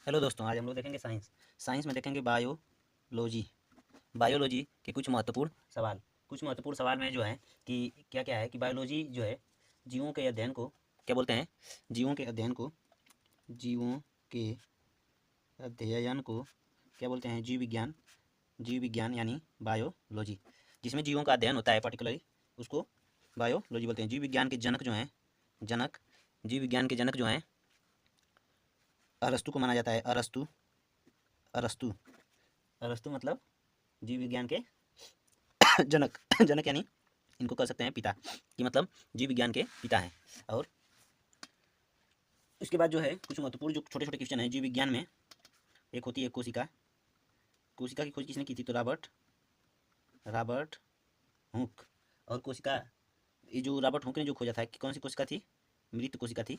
Hello दोस्तों, आज हम लोग देखेंगे साइंस। साइंस में देखेंगे बायोलॉजी। बायोलॉजी के कुछ महत्वपूर्ण सवाल में जो है कि क्या क्या है कि बायोलॉजी जो है जीवों के अध्ययन को क्या बोलते हैं। जीवों के अध्ययन को क्या बोलते हैं? जीव विज्ञान यानी बायोलॉजी। जिसमें जीवों का अध्ययन होता है पर्टिकुलरली, उसको बायोलॉजी बोलते हैं। जीव विज्ञान के जनक जो हैं जनक जीव विज्ञान के जनक जो हैं अरस्तु को माना जाता है। अरस्तु अरस्तु मतलब जीव विज्ञान के जनक जनक यानी इनको कह सकते हैं पिता, कि मतलब जीव विज्ञान के पिता हैं। और इसके बाद जो है कुछ महत्वपूर्ण जो छोटे छोटे क्वेश्चन हैं जीव विज्ञान में। एक होती है कोशिका। कोशिका की खोज किसने की थी? तो रॉबर्ट हुक। और कोशिका, ये जो रॉबर्ट हुक ने जो खोजा था कि कौन सी कोशिका थी? मृत कोशिका थी।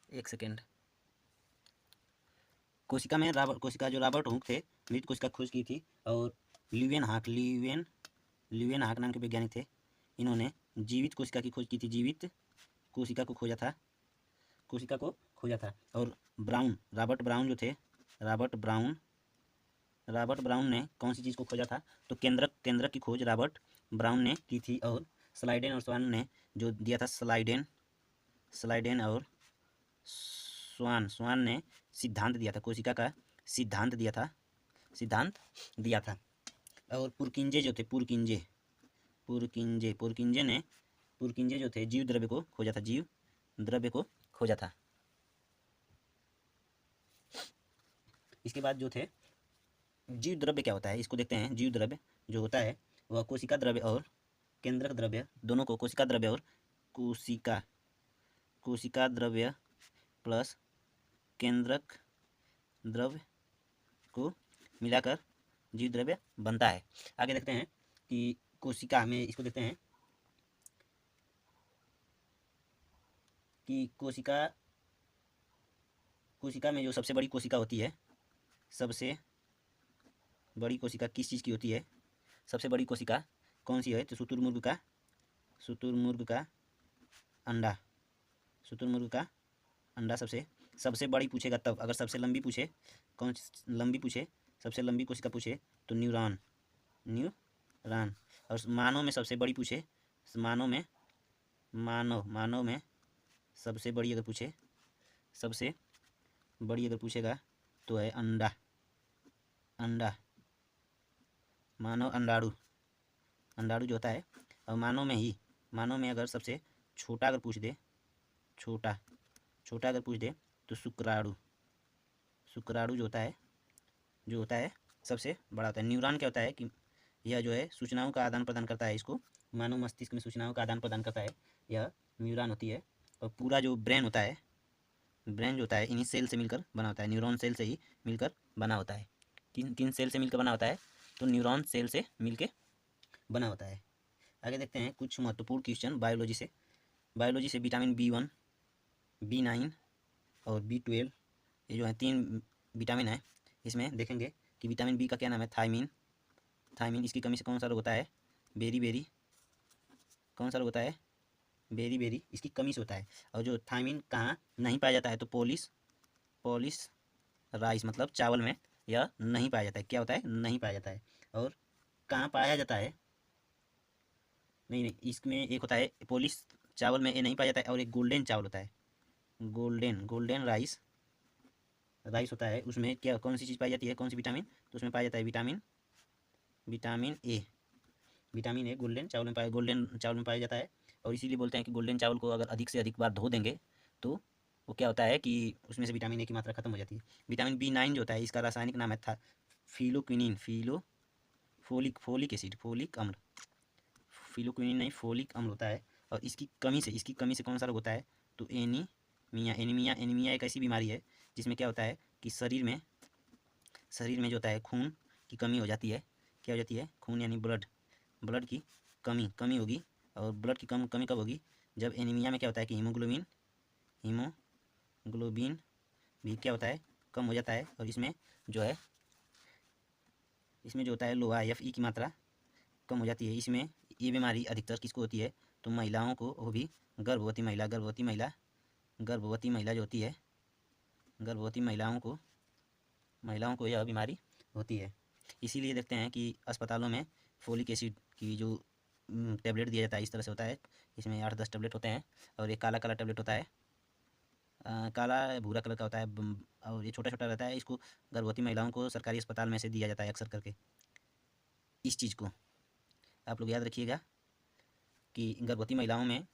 एक सेकेंड। कोशिका जो रॉबर्ट हुक थे, मृत कोशिका खोज की थी। और ल्यूवेन हाक नाम के वैज्ञानिक थे। इन्होंने जीवित कोशिका की खोज की थी। जीवित कोशिका को खोजा था। और रॉबर्ट ब्राउन ने कौन सी चीज़ को खोजा था? तो केंद्रक की खोज रॉबर्ट ब्राउन ने की थी। और स्लाइडेन और स्वान ने जो दिया था, स्लाइडेन और स्वान ने सिद्धांत दिया था, कोशिका का सिद्धांत दिया था। और पुरकिंजे जो थे, पुरकिंजे जो थे जीव द्रव्य को खोजा था। इसके बाद जो थे जीव द्रव्य क्या होता है, इसको देखते हैं। जीव द्रव्य जो होता है वह कोशिका द्रव्य और केंद्रक द्रव्य दोनों को, कोशिका द्रव्य प्लस केंद्रक द्रव्य को मिलाकर जीव द्रव्य बनता है। आगे देखते हैं कि कोशिका में इसको देखते हैं कि कोशिका में जो सबसे बड़ी कोशिका होती है, सबसे बड़ी कोशिका किस चीज़ की होती है? सबसे बड़ी कोशिका कौन सी है? तो शुतुरमुर्ग का अंडा सबसे बड़ी पूछेगा तब। अगर सबसे लंबी पूछे, सबसे लंबी कोशिका पूछे तो न्यूरॉन। और मानव में सबसे बड़ी पूछे, मानव में सबसे बड़ी अगर पूछेगा तो है अंडा। मानव अंडाणु जो होता है। और मानव में अगर सबसे छोटा अगर पूछ दे तो शुक्राणु जो होता है सबसे बड़ा होता है। न्यूरॉन क्या होता है कि यह जो है सूचनाओं का आदान प्रदान करता है। इसको मानव मस्तिष्क में सूचनाओं का आदान प्रदान करता है, यह न्यूरॉन होती है। और पूरा जो ब्रेन जो होता है इन्हीं सेल से मिलकर बना होता है। न्यूरॉन सेल से ही मिलकर बना होता है। किन सेल से मिलकर बना होता है? तो न्यूरॉन सेल से मिलकर बना होता है। आगे देखते हैं कुछ महत्वपूर्ण क्वेश्चन बायोलॉजी से। विटामिन B1, B9 और B12, ये जो है 3 विटामिन है। इसमें देखेंगे कि विटामिन बी का क्या नाम है? थायमीन। इसकी कमी से कौन सा रोग होता है? बेरी। कौन सा रोग होता है? बेरी इसकी कमी से होता है। और जो थायमीन कहाँ नहीं पाया जाता है? तो पोलिश राइस मतलब चावल में यह नहीं पाया जाता है। क्या होता है? नहीं पाया जाता है। और कहाँ पाया जाता है? नहीं, इसमें एक होता है पोलिश चावल में ये नहीं पाया जाता है। और एक गोल्डन चावल होता है, गोल्डन राइस होता है। उसमें क्या, कौन सी चीज़ पाई जाती है? कौन सी विटामिन? तो उसमें पाया जाता है विटामिन ए। गोल्डन चावल में पाया जाता है। और इसीलिए बोलते हैं कि गोल्डन चावल को अगर अधिक से अधिक बार धो देंगे तो वो क्या होता है कि उसमें से विटामिन ए की मात्रा खत्म हो जाती है। विटामिन B9 जो होता है, इसका रासायनिक नाम है फिलोक्विनिन। फोलिक एसिड, फोलिक अम्ल होता है। और इसकी कमी से कौन सा रोग होता है? तो एनीमिया एक ऐसी बीमारी है जिसमें क्या होता है कि शरीर में जो होता है खून की कमी हो जाती है। क्या हो जाती है? खून यानी ब्लड की कमी होगी। और ब्लड की कमी कब होगी? जब एनीमिया में क्या होता है कि हीमोग्लोबिन ग्लोबिन भी क्या होता है, कम हो जाता है। और इसमें जो है, इसमें जो होता है लोहा Fe की मात्रा कम हो जाती है। इसमें ये बीमारी अधिकतर किसको होती है, तो महिलाओं को, वो भी गर्भवती महिला जो होती है, गर्भवती महिलाओं को यह बीमारी होती है। इसीलिए देखते हैं कि अस्पतालों में फोलिक एसिड की जो टेबलेट दिया जाता है, इस तरह से होता है। इसमें 8-10 टेबलेट होते हैं और एक काला काला टेबलेट होता है, काला भूरा कलर का होता है, और ये छोटा छोटा रहता है। इसको गर्भवती महिलाओं को सरकारी अस्पताल में से दिया जाता है अक्सर करके। इस चीज़ को आप लोग याद रखिएगा कि गर्भवती महिलाओं में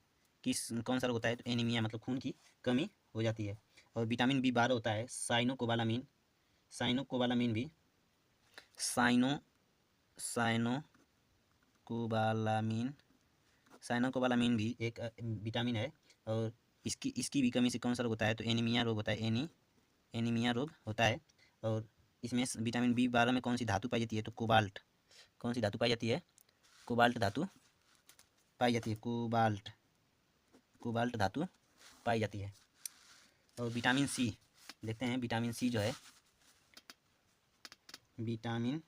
कौन सा रोग होता है, तो एनीमिया, मतलब खून की कमी हो जाती है। और विटामिन B12 होता है, साइनोकोबालामिन भी साइनोकोबालामिन भी एक विटामिन है। और इसकी भी कमी से कौन सा रोग होता है, तो एनीमिया रोग होता है, एनीमिया रोग होता है। और इसमें विटामिन B12 में कौन सी धातु पाई जाती है, तो कोबाल्ट। कौन सी धातु पाई जाती है, कोबाल्ट धातु पाई जाती है, कोबाल्ट धातु पाई जाती है। और विटामिन सी देखते हैं, विटामिन सी जो है, विटामिन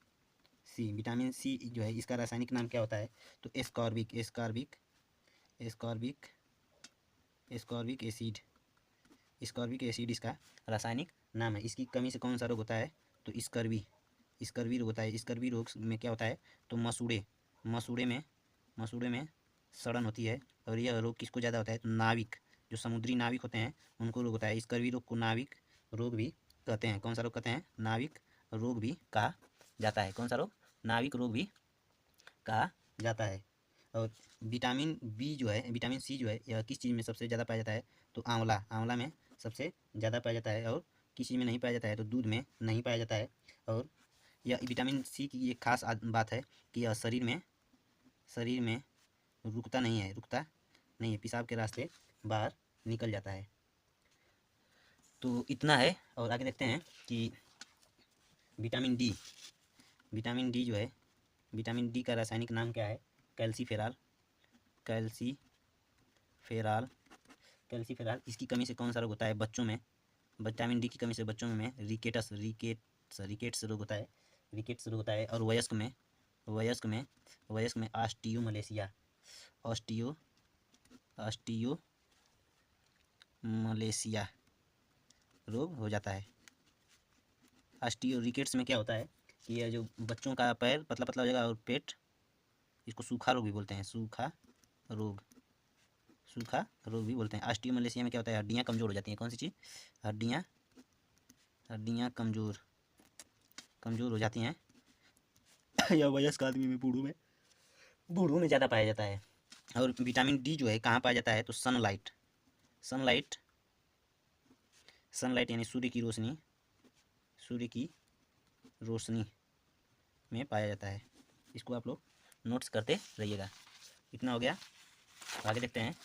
सी जो है, इसका रासायनिक नाम क्या होता है, तो एस्कॉर्बिक एसिड इसका रासायनिक नाम है। इसकी कमी से कौन सा रोग होता है, तो स्कर्वी रोग होता है। स्कर्वी रोग में क्या होता है, तो मसूड़े में सड़न होती है। और यह रोग किसको ज़्यादा होता है, तो नाविक, जो समुद्री नाविक होते हैं उनको रोग होता है। स्कर्वी रोग को नाविक रोग भी कहते हैं। कौन सा रोग कहते हैं, नाविक रोग भी कहा जाता है। कौन सा रोग, नाविक रोग भी कहा जाता है। और विटामिन सी जो है, यह किस चीज़ में सबसे ज़्यादा पाया जाता है, तो आंवला में सबसे ज़्यादा पाया जाता है। और किस चीज़ में नहीं पाया जाता है, तो दूध में नहीं पाया जाता है। और यह विटामिन सी की एक खास बात है कि यह शरीर में रुकता नहीं है, पेशाब के रास्ते बाहर निकल जाता है। तो इतना है। और आगे देखते हैं कि विटामिन डी जो है, विटामिन डी का रासायनिक नाम क्या है, कैल्सीफेराल। इसकी कमी से कौन सा रोग होता है, बच्चों में, विटामिन डी की कमी से बच्चों में रिकेट्स रोग होता है, और वयस्क में ऑस्टियोमलेशिया रोग हो जाता है। रिकेट्स में क्या होता है कि यह जो बच्चों का पैर पतला पतला हो जाएगा और पेट, इसको सूखा रोग भी बोलते हैं, सूखा रोग भी बोलते हैं। ऑस्टियोमलेशिया में क्या होता है, हड्डियाँ कमज़ोर हो जाती हैं। कौन सी चीज़, हड्डियाँ कमज़ोर हो जाती हैं। यह वयस्क आदमी में, बूढ़ों में ज़्यादा पाया जाता है। और विटामिन डी जो है कहाँ पाया जाता है, तो सनलाइट यानी सूर्य की रोशनी में पाया जाता है। इसको आप लोग नोट्स करते रहिएगा। इतना हो गया। आगे देखते हैं।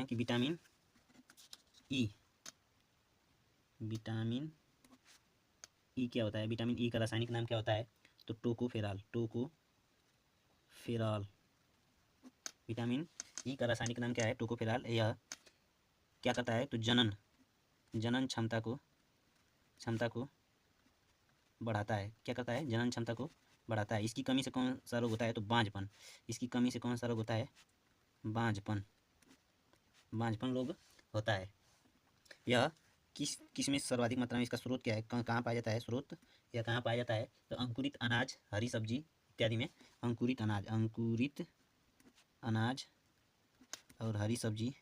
कि विटामिन ई क्या होता है। विटामिन ई का रासायनिक नाम क्या होता है, तो टोकोफेराल। विटामिन ई का रासायनिक नाम क्या है, टोकोफेराल। यह क्या करता है, तो जनन क्षमता को बढ़ाता है। क्या करता है, जनन क्षमता को बढ़ाता है। इसकी कमी से कौन सा रोग होता है, तो बांझपन। बांझपन रोग होता है। यह किस में सर्वाधिक मात्रा में, इसका स्रोत क्या है, कहाँ पाया जाता है, यह कहाँ पाया जाता है, तो अंकुरित अनाज, हरी सब्जी इत्यादि में। अंकुरित अनाज और हरी सब्जी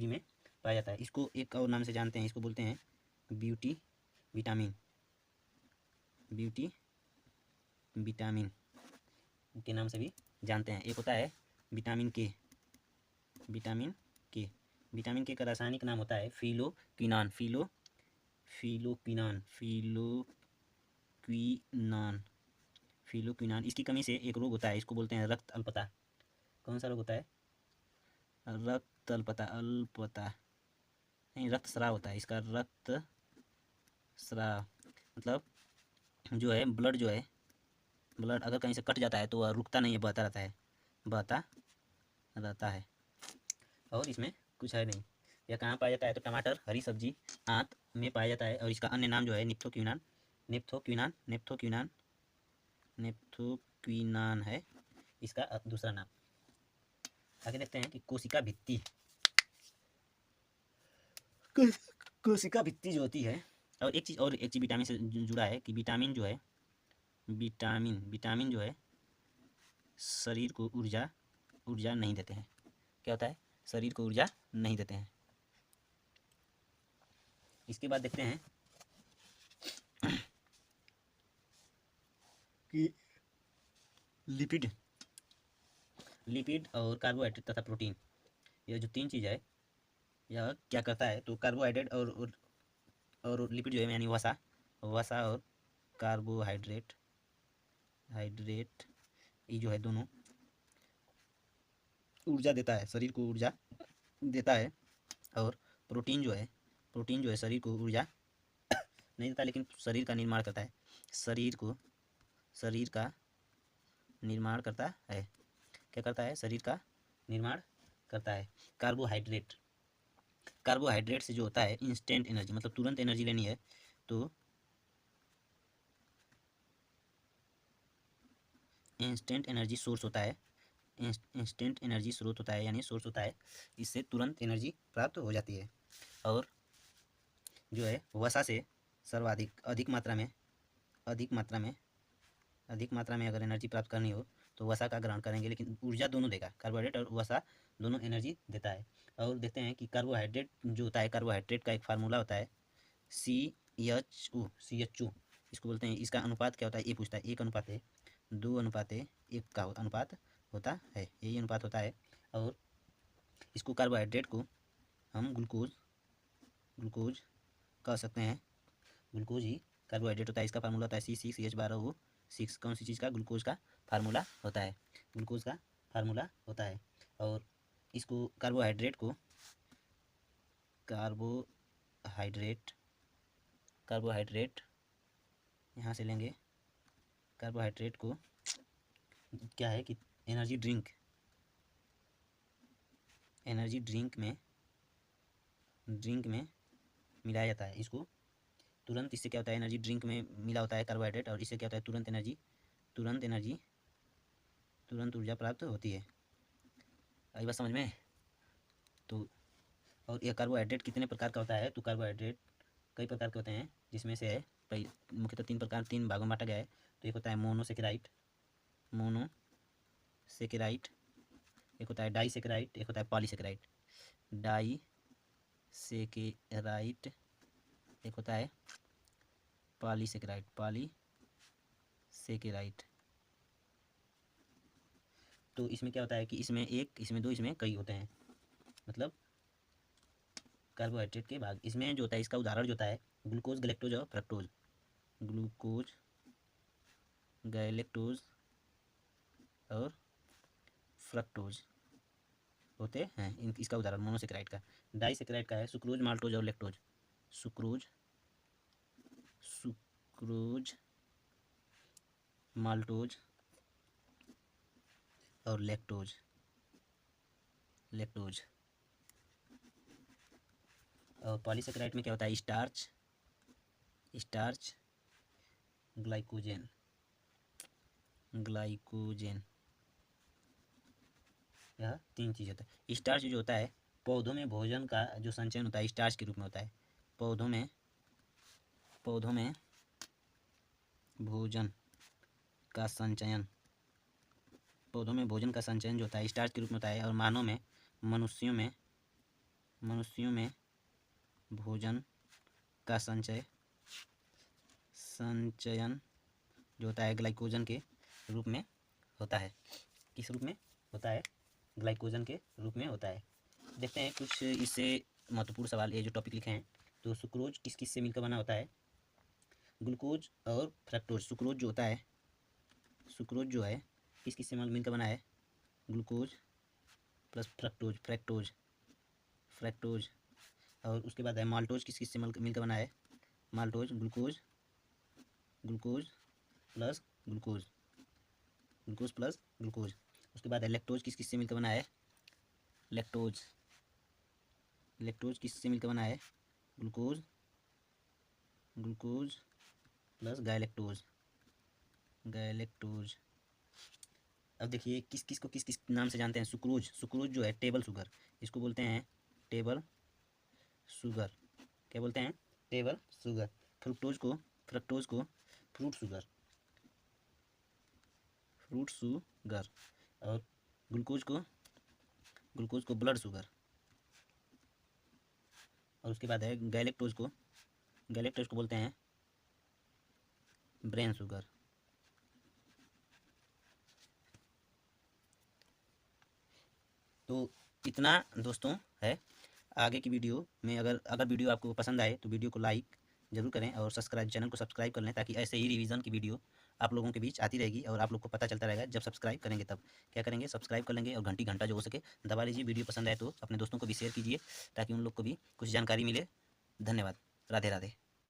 में पाया जाता है। इसको एक और नाम से जानते हैं, इसको बोलते हैं ब्यूटी विटामिन के नाम से भी जानते हैं। एक होता है विटामिन के का रासायनिक नाम होता है फिलोक्विनान। इसकी कमी से एक रोग होता है, इसको बोलते हैं रक्त अल्पता। कौन सा रोग होता है, रक्त अल्पता नहीं, रक्त स्राव होता है इसका। रक्त स्राव मतलब जो है, ब्लड जो है, ब्लड अगर कहीं से कट जाता है तो वह रुकता नहीं है, बहता रहता है, बहता रहता है। और इसमें कुछ है नहीं। यह कहाँ पाया जाता है? तो टमाटर, हरी सब्जी, आंत में पाया जाता है। और इसका अन्य नाम जो है नेप्थोक्विनान, नेप्थोक्विनान, नेप्थोक्विनान, नेप्थोक्विनान है इसका दूसरा नाम। आगे देखते हैं कि कोशिका भित्ति, कोशिका भित्ति जो होती है। और एक चीज़ विटामिन से जुड़ा है कि विटामिन जो है, विटामिन जो है शरीर को ऊर्जा नहीं देते हैं। क्या होता है? शरीर को ऊर्जा नहीं देते हैं। इसके बाद देखते हैं कि लिपिड और कार्बोहाइड्रेट तथा प्रोटीन, यह जो तीन चीज़ है यह क्या करता है? तो कार्बोहाइड्रेट और लिपिड जो है यानी वसा और कार्बोहाइड्रेट ये जो है दोनों ऊर्जा देता है, शरीर को ऊर्जा देता है। और प्रोटीन जो है शरीर को ऊर्जा नहीं देता, लेकिन शरीर का निर्माण करता है, शरीर का निर्माण करता है। क्या करता है? शरीर का निर्माण करता है। कार्बोहाइड्रेट से जो होता है इंस्टेंट एनर्जी, मतलब तुरंत एनर्जी लेनी है तो इंस्टेंट एनर्जी सोर्स होता है, इंस्टेंट एनर्जी स्रोत होता है यानी सोर्स होता है, इससे तुरंत एनर्जी प्राप्त हो जाती है। और जो है वसा से सर्वाधिक अधिक मात्रा में अगर एनर्जी प्राप्त करनी हो तो वसा का ग्रहण करेंगे, लेकिन ऊर्जा दोनों देगा, कार्बोहाइड्रेट और वसा दोनों एनर्जी देता है। और देखते हैं कि कार्बोहाइड्रेट जो होता है, कार्बोहाइड्रेट का एक फार्मूला होता है CHO, इसको बोलते हैं। इसका अनुपात क्या होता है ये पूछता है, 1:2:1 का अनुपात होता है, यही अनुपात होता है। और इसको कार्बोहाइड्रेट को हम ग्लूकोज कह सकते हैं, ग्लूकोज ही कार्बोहाइड्रेट होता है। इसका फार्मूला होता है C6H12O6। कौन सी चीज़ का? ग्लूकोज का फार्मूला होता है, ग्लूकोज का फार्मूला होता है। और इसको कार्बोहाइड्रेट यहाँ से लेंगे। कार्बोहाइड्रेट को क्या है कि एनर्जी ड्रिंक में मिलाया जाता है। इसको तुरंत, इससे क्या होता है? एनर्जी ड्रिंक में मिला होता है कार्बोहाइड्रेट, और इससे क्या होता है? तुरंत ऊर्जा प्राप्त होती है। आई बात समझ में? तो और यह कार्बोहाइड्रेट कितने प्रकार का होता है? तो कार्बोहाइड्रेट कई प्रकार के होते हैं, जिसमें से है मुख्यतः 3 भागों में बांटा गया है। तो एक होता है मोनोसेकेराइड, एक होता है डाइसेकेराइड, एक होता है पॉलीसेकेराइड। डाइसेकेराइड एक होता है पॉलीसेकेराइड। तो इसमें क्या होता है कि इसमें एक, इसमें दो, इसमें कई होते हैं, मतलब कार्बोहाइड्रेट के भाग। इसमें जो होता है, इसका उदाहरण जो होता है ग्लूकोज, गैलेक्टोज और फ्रक्टोज। ग्लूकोज, गैलेक्टोज और फ्रक्टोज होते हैं, इसका उदाहरण मोनोसेकेराइड का। डाइसेकेराइड का है सुक्रोज, माल्टोज और लैक्टोज। सुक्रोज, माल्टोज और लैक्टोज। और पॉलीसेकेराइड में क्या होता है? Starch, glycogen. यह 3 चीज़ होता है। स्टार्च जो होता है, पौधों में भोजन का जो संचयन होता है स्टार्च के रूप में होता है। पौधों में भोजन का संचयन जो होता है स्टार्च के रूप में होता है। और मनुष्यों में भोजन का संचयन जो होता है ग्लाइकोजन के रूप में होता है। किस रूप में होता है? ग्लाइकोजन के रूप में होता है। देखते हैं कुछ इससे महत्वपूर्ण सवाल, ये जो टॉपिक लिखे हैं। तो सुक्रोज किस से मिलकर बना होता है? ग्लूकोज और फ्रक्टोज। सुक्रोज जो है किस से मिलकर बना है? Glucose plus fructose. और उसके बाद है माल्टोज, किस से मिलकर बना है? Maltose, glucose plus glucose. Glucose plus glucose. उसके बाद है लैक्टोज, किस से मिलकर बना है? लैक्टोज। लैक्टोज किससे मिलकर बना है? Glucose, glucose plus galactose, galactose. अब देखिए किस किस को किस किस नाम से जानते हैं? सुक्रोज, सुक्रोज जो है टेबल शुगर, इसको बोलते हैं टेबल शुगर। क्या बोलते हैं? Table sugar. फ्रुक्टोज को, फ्रक्टोज को फ्रूट शुगर, फ्रूट शुगर। और ग्लूकोज को, ग्लूकोज को ब्लड शुगर। और उसके बाद है गैलेक्टोज को, गैलेक्टोज को बोलते हैं ब्रेन शुगर। तो इतना दोस्तों है। आगे की वीडियो में अगर वीडियो आपको पसंद आए तो वीडियो को लाइक ज़रूर करें और सब्सक्राइब, चैनल को सब्सक्राइब कर लें, ताकि ऐसे ही रिवीजन की वीडियो आप लोगों के बीच आती रहेगी और आप लोग को पता चलता रहेगा। जब सब्सक्राइब करेंगे तब क्या करेंगे? सब्सक्राइब कर लेंगे और घंटा जो हो सके दबा लीजिए। वीडियो पसंद आए तो अपने दोस्तों को भी शेयर कीजिए, ताकि उन लोग को भी कुछ जानकारी मिले। धन्यवाद। राधे राधे।